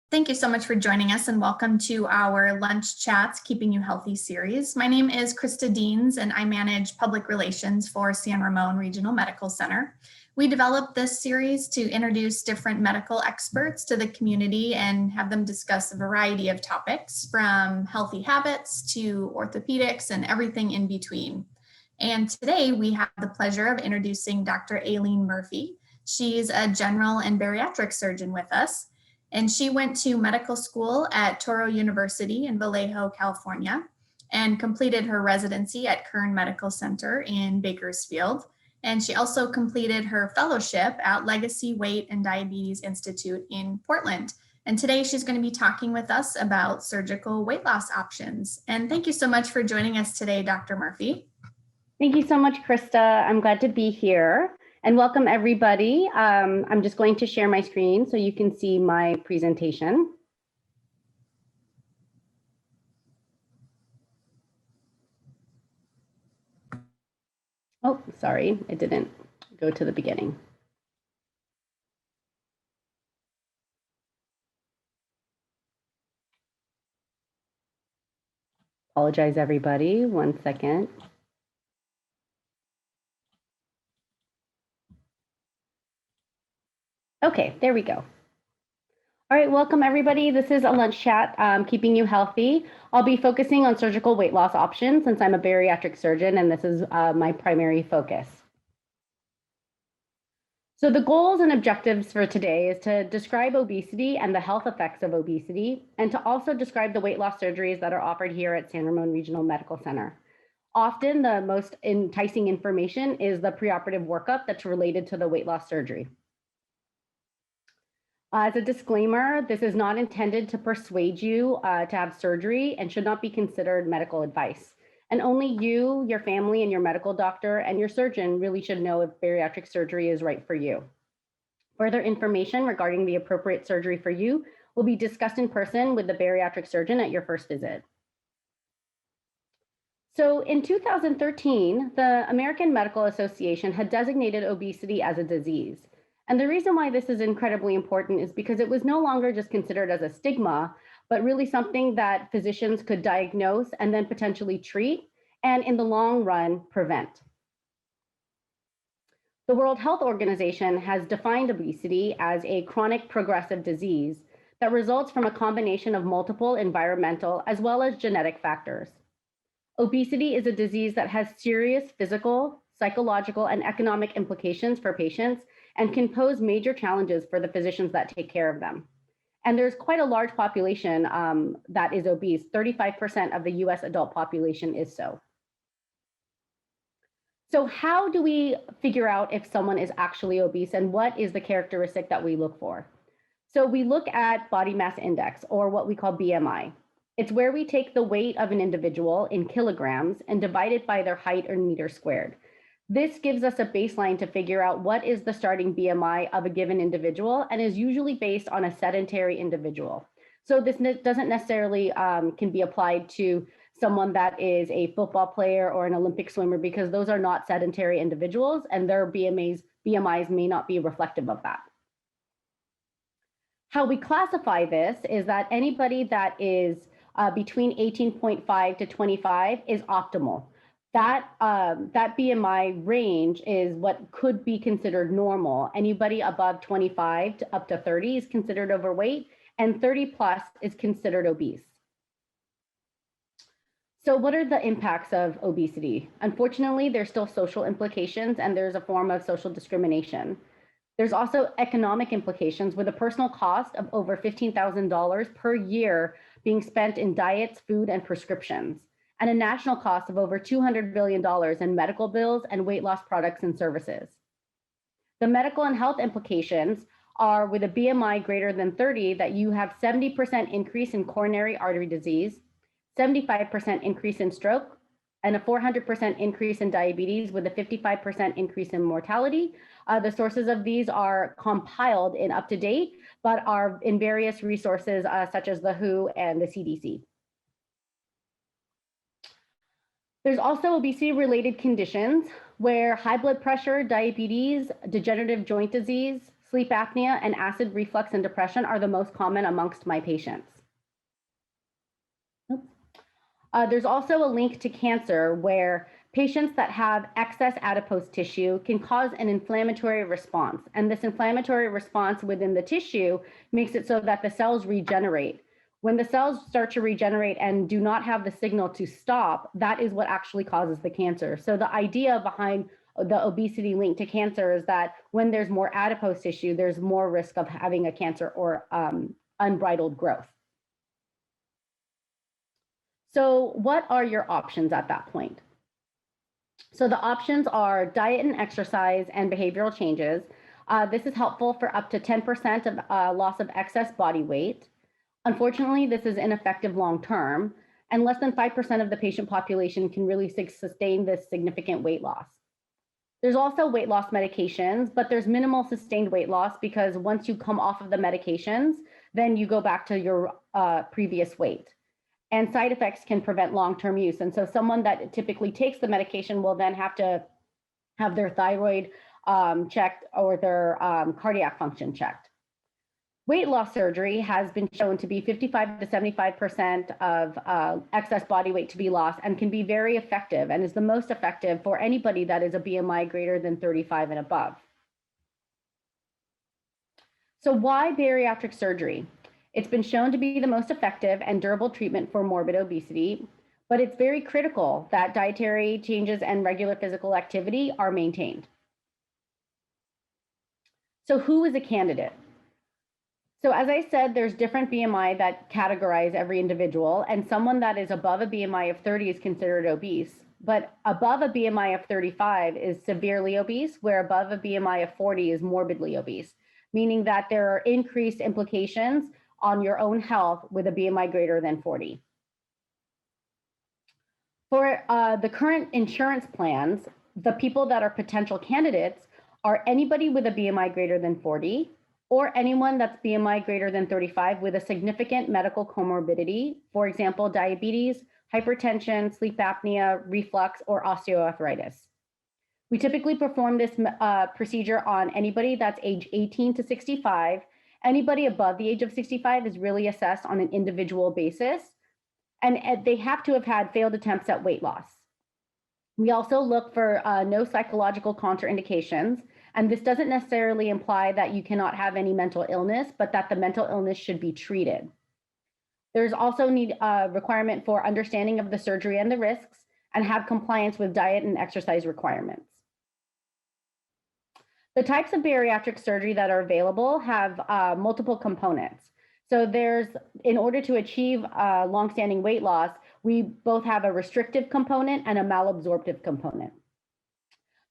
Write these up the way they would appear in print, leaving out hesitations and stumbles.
Thank you so much for joining us and welcome to our Lunch Chats Keeping You Healthy series. My name is Krista Deans and I manage public relations for San Ramon Regional Medical Center. We developed this series to introduce different medical experts to the community and have them discuss a variety of topics from healthy habits to orthopedics and everything in between. And today we have the pleasure of introducing Dr. Aileen Murphy. She's a general and bariatric surgeon with us. And she went to medical school at Touro University in Vallejo, California, and completed her residency at Kern Medical Center in Bakersfield. And she also completed her fellowship at Legacy Weight and Diabetes Institute in Portland. And today she's going to be talking with us about surgical weight loss options. And thank you so much for joining us today, Dr. Murphy. Thank you so much, Krista. I'm glad to be here. And welcome everybody. I'm just going to share my screen so you can see my presentation. Oh, sorry, it didn't go to the beginning. Apologize, everybody. 1 second. Okay, there we go. All right, welcome everybody. This is a lunch chat, keeping you healthy. I'll be focusing on surgical weight loss options since I'm a bariatric surgeon and this is my primary focus. So the goals and objectives for today is to describe obesity and the health effects of obesity, and to also describe the weight loss surgeries that are offered here at San Ramon Regional Medical Center. Often the most enticing information is the preoperative workup that's related to the weight loss surgery. As a disclaimer, this is not intended to persuade you to have surgery and should not be considered medical advice. And only you, your family, and your medical doctor and your surgeon really should know if bariatric surgery is right for you. Further information regarding the appropriate surgery for you will be discussed in person with the bariatric surgeon at your first visit. So in 2013, the American Medical Association had designated obesity as a disease. And the reason why this is incredibly important is because it was no longer just considered as a stigma, but really something that physicians could diagnose and then potentially treat, and in the long run, prevent. The World Health Organization has defined obesity as a chronic progressive disease that results from a combination of multiple environmental as well as genetic factors. Obesity is a disease that has serious physical, psychological, and economic implications for patients and can pose major challenges for the physicians that take care of them. And there's quite a large population that is obese. 35% of the US adult population is so. So how do we figure out if someone is actually obese and what is the characteristic that we look for? So we look at body mass index, or what we call BMI. It's where we take the weight of an individual in kilograms and divide it by their height in meters squared. This gives us a baseline to figure out what is the starting BMI of a given individual and is usually based on a sedentary individual. So this doesn't necessarily can be applied to someone that is a football player or an Olympic swimmer, because those are not sedentary individuals and their BMIs may not be reflective of that. How we classify this is that anybody that is between 18.5 to 25 is optimal. That BMI range is what could be considered normal. Anybody above 25 to up to 30 is considered overweight, and 30 plus is considered obese. So what are the impacts of obesity? Unfortunately, there's still social implications and there's a form of social discrimination. There's also economic implications with a personal cost of over $15,000 per year being spent in diets, food, and prescriptions, and a national cost of over $200 billion in medical bills and weight loss products and services. The medical and health implications are with a BMI greater than 30 that you have 70% increase in coronary artery disease, 75% increase in stroke, and a 400% increase in diabetes with a 55% increase in mortality. The sources of these are compiled in UpToDate, but are in various resources such as the WHO and the CDC. There's also obesity-related conditions where high blood pressure, diabetes, degenerative joint disease, sleep apnea, and acid reflux and depression are the most common amongst my patients. There's also a link to cancer where patients that have excess adipose tissue can cause an inflammatory response. And this inflammatory response within the tissue makes it so that the cells regenerate. When the cells start to regenerate and do not have the signal to stop, that is what actually causes the cancer. So the idea behind the obesity link to cancer is that when there's more adipose tissue, there's more risk of having a cancer or unbridled growth. So what are your options at that point? So the options are diet and exercise and behavioral changes. This is helpful for up to 10% of loss of excess body weight. Unfortunately, this is ineffective long-term, and less than 5% of the patient population can really sustain this significant weight loss. There's also weight loss medications, but there's minimal sustained weight loss because once you come off of the medications, then you go back to your previous weight. And side effects can prevent long-term use. And so someone that typically takes the medication will then have to have their thyroid checked or their cardiac function checked. Weight loss surgery has been shown to be 55 to 75% of excess body weight to be lost and can be very effective and is the most effective for anybody that is a BMI greater than 35 and above. So why bariatric surgery? It's been shown to be the most effective and durable treatment for morbid obesity, but it's very critical that dietary changes and regular physical activity are maintained. So who is a candidate? So as I said, there's different BMI that categorize every individual, and someone that is above a BMI of 30 is considered obese, but above a BMI of 35 is severely obese, where above a BMI of 40 is morbidly obese, meaning that there are increased implications on your own health with a BMI greater than 40. For the current insurance plans, the people that are potential candidates are anybody with a BMI greater than 40 or anyone that's BMI greater than 35 with a significant medical comorbidity, for example, diabetes, hypertension, sleep apnea, reflux, or osteoarthritis. We typically perform this procedure on anybody that's age 18 to 65. Anybody above the age of 65 is really assessed on an individual basis, and they have to have had failed attempts at weight loss. We also look for no psychological contraindications, and this doesn't necessarily imply that you cannot have any mental illness, but that the mental illness should be treated. There's also a requirement for understanding of the surgery and the risks, and have compliance with diet and exercise requirements. The types of bariatric surgery that are available have multiple components. So in order to achieve longstanding weight loss, we both have a restrictive component and a malabsorptive component.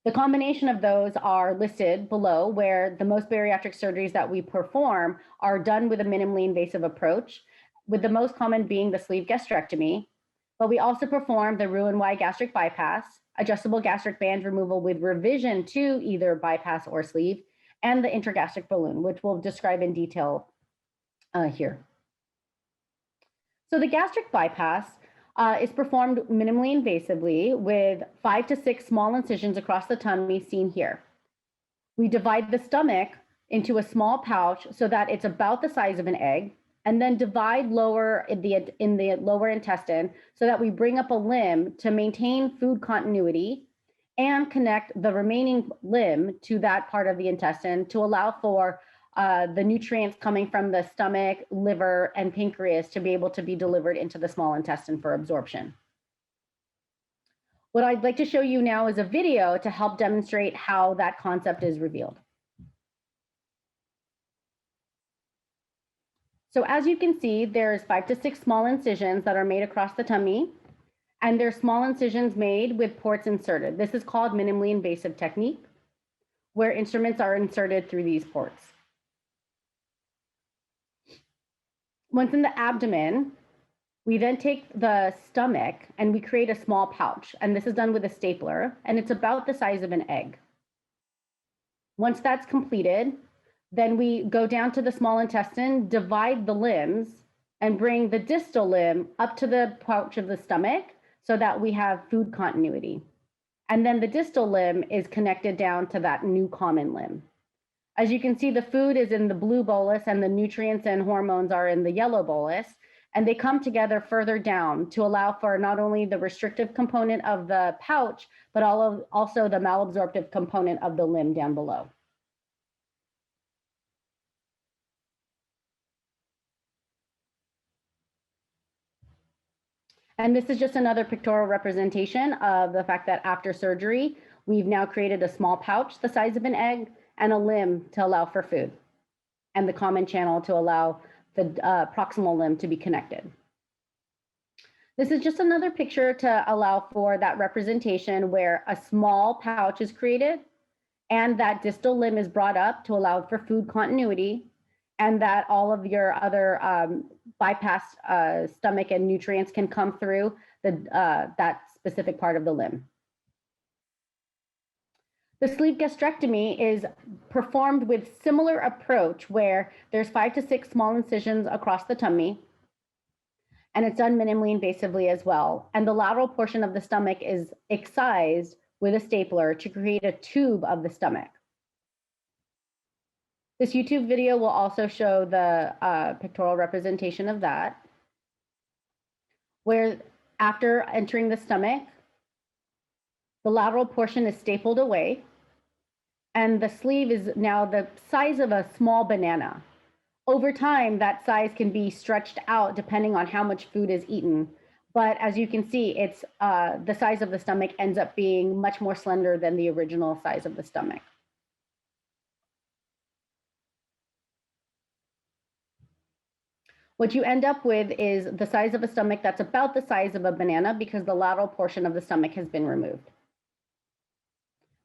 The combination of those are listed below, where the most bariatric surgeries that we perform are done with a minimally invasive approach, with the most common being the sleeve gastrectomy. But we also perform the Roux-en-Y gastric bypass, adjustable gastric band removal with revision to either bypass or sleeve, and the intragastric balloon, which we'll describe in detail here. So the gastric bypass is performed minimally invasively with 5 to 6 small incisions across the tummy seen here. We divide the stomach into a small pouch so that it's about the size of an egg, and then divide lower in the lower intestine so that we bring up a limb to maintain food continuity and connect the remaining limb to that part of the intestine to allow for the nutrients coming from the stomach, liver, and pancreas to be able to be delivered into the small intestine for absorption. What I'd like to show you now is a video to help demonstrate how that concept is revealed. So as you can see, there's 5 to 6 small incisions that are made across the tummy, and there's small incisions made with ports inserted. This is called minimally invasive technique, where instruments are inserted through these ports. Once in the abdomen, we then take the stomach and we create a small pouch, and this is done with a stapler, and it's about the size of an egg. Once that's completed, then we go down to the small intestine, divide the limbs, and bring the distal limb up to the pouch of the stomach so that we have food continuity. And then the distal limb is connected down to that new common limb. As you can see, the food is in the blue bolus and the nutrients and hormones are in the yellow bolus, and they come together further down to allow for not only the restrictive component of the pouch, but also the malabsorptive component of the limb down below. And this is just another pictorial representation of the fact that after surgery, we've now created a small pouch the size of an egg and a limb to allow for food, and the common channel to allow the proximal limb to be connected. This is just another picture to allow for that representation where a small pouch is created and that distal limb is brought up to allow for food continuity, and that all of your other bypass stomach and nutrients can come through that specific part of the limb. The sleeve gastrectomy is performed with similar approach where there's 5 to 6 small incisions across the tummy, and it's done minimally invasively as well. And the lateral portion of the stomach is excised with a stapler to create a tube of the stomach. This YouTube video will also show the pictorial representation of that, where after entering the stomach, the lateral portion is stapled away, and the sleeve is now the size of a small banana. Over time, that size can be stretched out depending on how much food is eaten. But as you can see, it's the size of the stomach ends up being much more slender than the original size of the stomach. What you end up with is the size of a stomach that's about the size of a banana because the lateral portion of the stomach has been removed.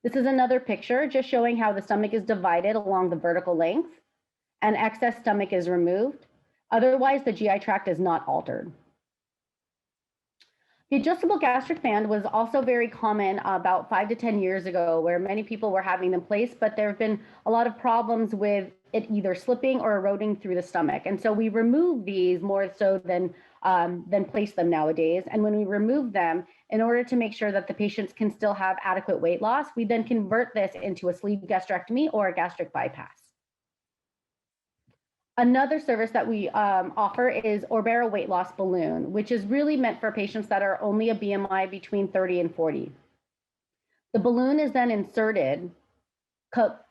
This is another picture just showing how the stomach is divided along the vertical length and excess stomach is removed. Otherwise, the GI tract is not altered. The adjustable gastric band was also very common about 5 to 10 years ago, where many people were having them placed, but there have been a lot of problems with it either slipping or eroding through the stomach. And so we remove these more so than place them nowadays. And when we remove them, in order to make sure that the patients can still have adequate weight loss, we then convert this into a sleeve gastrectomy or a gastric bypass. Another service that we offer is ORBERA weight loss balloon, which is really meant for patients that are only a BMI between 30 and 40. The balloon is then inserted,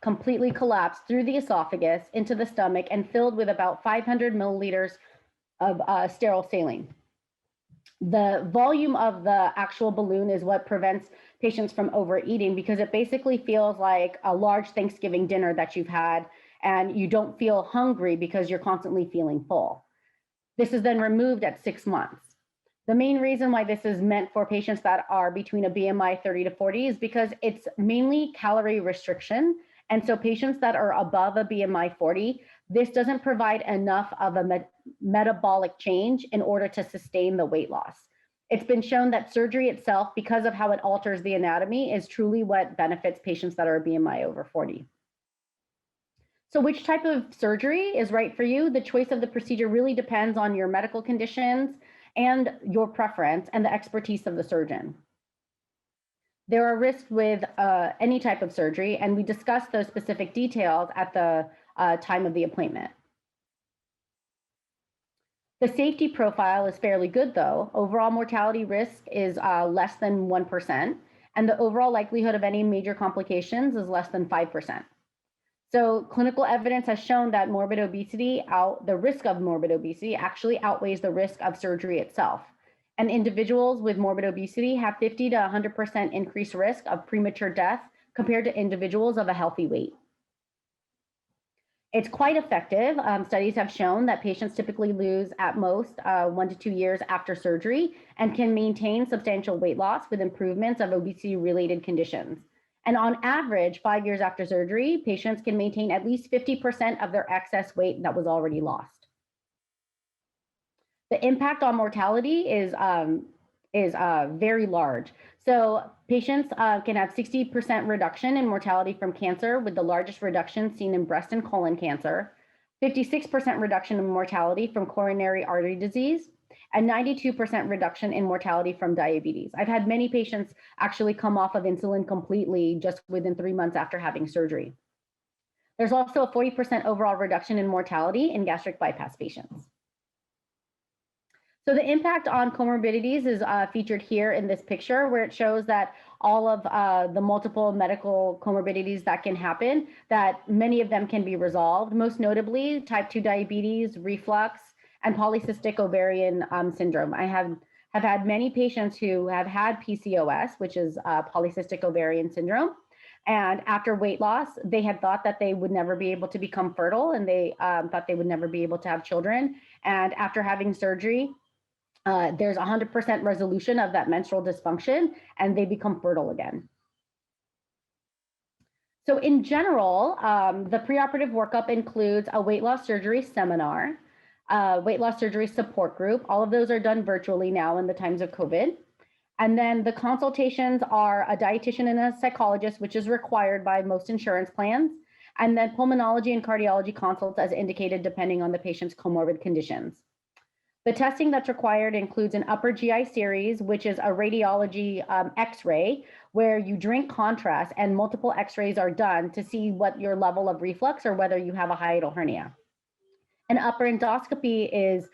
completely collapsed through the esophagus into the stomach and filled with about 500 milliliters of sterile saline. The volume of the actual balloon is what prevents patients from overeating because it basically feels like a large Thanksgiving dinner that you've had and you don't feel hungry because you're constantly feeling full. This is then removed at 6 months. The main reason why this is meant for patients that are between a BMI 30 to 40 is because it's mainly calorie restriction. And so patients that are above a BMI 40, this doesn't provide enough of a metabolic change in order to sustain the weight loss. It's been shown that surgery itself, because of how it alters the anatomy, is truly what benefits patients that are a BMI over 40. So which type of surgery is right for you? The choice of the procedure really depends on your medical conditions and your preference and the expertise of the surgeon. There are risks with any type of surgery, and we discuss those specific details at the time of the appointment. The safety profile is fairly good though. Overall mortality risk is less than 1%, and the overall likelihood of any major complications is less than 5%. So clinical evidence has shown that morbid obesity, the risk of morbid obesity actually outweighs the risk of surgery itself. And individuals with morbid obesity have 50 to 100% increased risk of premature death compared to individuals of a healthy weight. It's quite effective. Studies have shown that patients typically lose at most 1 to 2 years after surgery and can maintain substantial weight loss with improvements of obesity-related conditions. And on average, 5 years after surgery, patients can maintain at least 50% of their excess weight that was already lost. The impact on mortality is very large. So patients can have 60% reduction in mortality from cancer, with the largest reduction seen in breast and colon cancer, 56% reduction in mortality from coronary artery disease, and 92% reduction in mortality from diabetes. I've had many patients actually come off of insulin completely just within 3 months after having surgery. There's also a 40% overall reduction in mortality in gastric bypass patients. So the impact on comorbidities is featured here in this picture, where it shows that all of the multiple medical comorbidities that can happen, that many of them can be resolved, most notably type 2 diabetes, reflux, and polycystic ovarian syndrome. I have had many patients who have had PCOS, which is polycystic ovarian syndrome. And after weight loss, they had thought that they would never be able to become fertile, and they thought they would never be able to have children. And after having surgery, there's 100% resolution of that menstrual dysfunction, and they become fertile again. So in general, the preoperative workup includes a weight loss surgery seminar, weight loss surgery support group. All of those are done virtually now in the times of COVID. And then the consultations are a dietitian and a psychologist, which is required by most insurance plans. And then pulmonology and cardiology consults as indicated, depending on the patient's comorbid conditions. The testing that's required includes an upper GI series, which is a radiology X-ray, where you drink contrast and multiple X-rays are done to see what your level of reflux or whether you have a hiatal hernia. An upper endoscopy is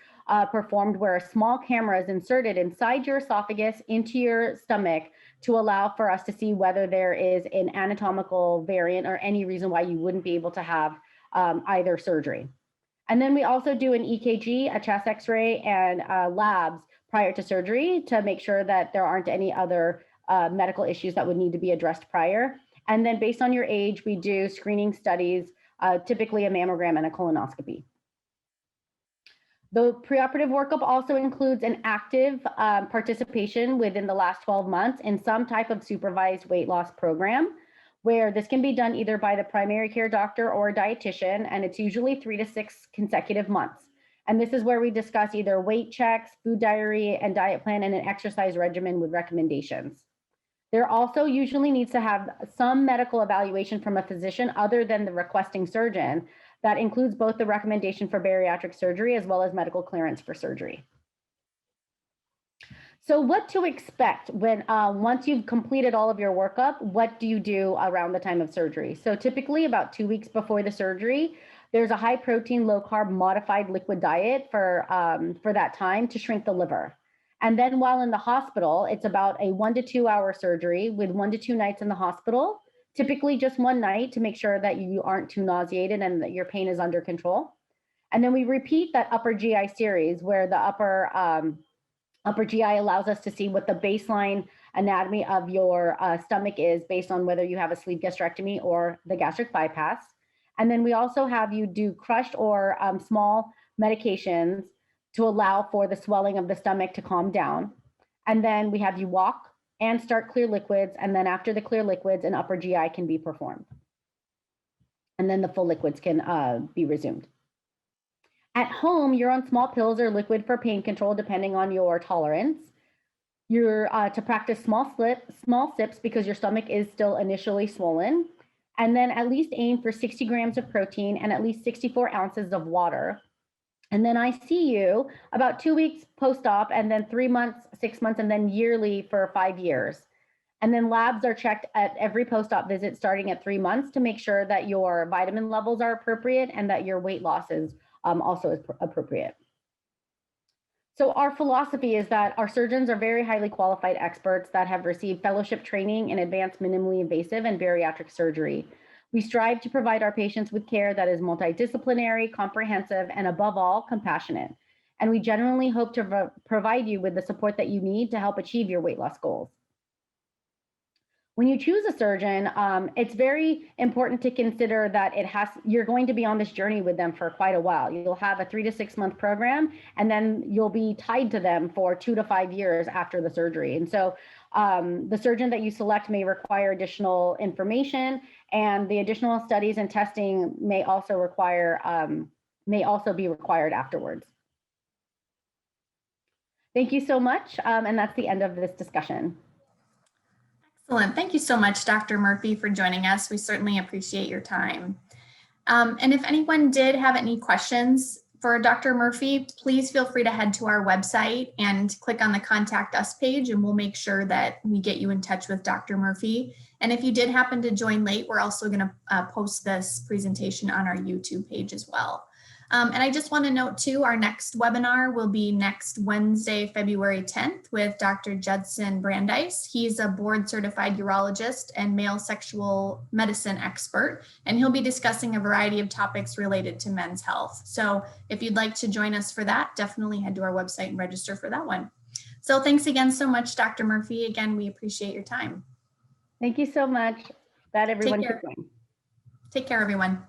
performed where a small camera is inserted inside your esophagus into your stomach to allow for us to see whether there is an anatomical variant or any reason why you wouldn't be able to have either surgery. And then we also do an EKG, a chest X-ray, and labs prior to surgery to make sure that there aren't any other medical issues that would need to be addressed prior. And then based on your age, we do screening studies, typically a mammogram and a colonoscopy. The preoperative workup also includes an active participation within the last 12 months in some type of supervised weight loss program, where this can be done either by the primary care doctor or a dietitian, and it's usually 3 to 6 consecutive months. And this is where we discuss either weight checks, food diary and diet plan, and an exercise regimen with recommendations. There also usually needs to have some medical evaluation from a physician other than the requesting surgeon that includes both the recommendation for bariatric surgery as well as medical clearance for surgery. So what to expect when once you've completed all of your workup, what do you do around the time of surgery? So typically about 2 weeks before the surgery, there's a high protein, low carb, modified liquid diet for that time to shrink the liver. And then while in the hospital, it's about a 1 to 2 hour surgery with 1 to 2 nights in the hospital, typically just one night to make sure that you aren't too nauseated and that your pain is under control. And then we repeat that upper GI series where the upper GI allows us to see what the baseline anatomy of your stomach is based on whether you have a sleeve gastrectomy or the gastric bypass. And then we also have you do crushed or small medications to allow for the swelling of the stomach to calm down. And then we have you walk and start clear liquids. And then after the clear liquids, an upper GI can be performed. And then the full liquids can be resumed. At home, you're on small pills or liquid for pain control, depending on your tolerance. You're to practice small sips because your stomach is still initially swollen. And then at least aim for 60 grams of protein and at least 64 ounces of water. And then I see you about 2 weeks post-op, and then 3 months, 6 months, and then yearly for 5 years. And then labs are checked at every post-op visit starting at 3 months to make sure that your vitamin levels are appropriate and that your weight loss is also is appropriate. So our philosophy is that our surgeons are very highly qualified experts that have received fellowship training in advanced minimally invasive and bariatric surgery. We strive to provide our patients with care that is multidisciplinary, comprehensive, and above all, compassionate. And we genuinely hope to provide you with the support that you need to help achieve your weight loss goals. When you choose a surgeon, it's very important to consider that you're going to be on this journey with them for quite a while. You'll have a 3 to 6 month program, and then you'll be tied to them for 2 to 5 years after the surgery. And so the surgeon that you select may require additional information, and the additional studies and testing may also be required afterwards. Thank you so much, and that's the end of this discussion. Excellent. Thank you so much, Dr. Murphy, for joining us. We certainly appreciate your time. And if anyone did have any questions, For Dr. Murphy, please feel free to head to our website and click on the Contact Us page, and we'll make sure that we get you in touch with Dr. Murphy. And if you did happen to join late, we're also going to post this presentation on our YouTube page as well. And I just want to note too, our next webinar will be next Wednesday, February 10th with Dr. Judson Brandeis. He's a board certified urologist and male sexual medicine expert, and he'll be discussing a variety of topics related to men's health. So if you'd like to join us for that, definitely head to our website and register for that one. So thanks again so much, Dr. Murphy. Again, we appreciate your time. Thank you so much. Glad everyone could join. Take care, everyone.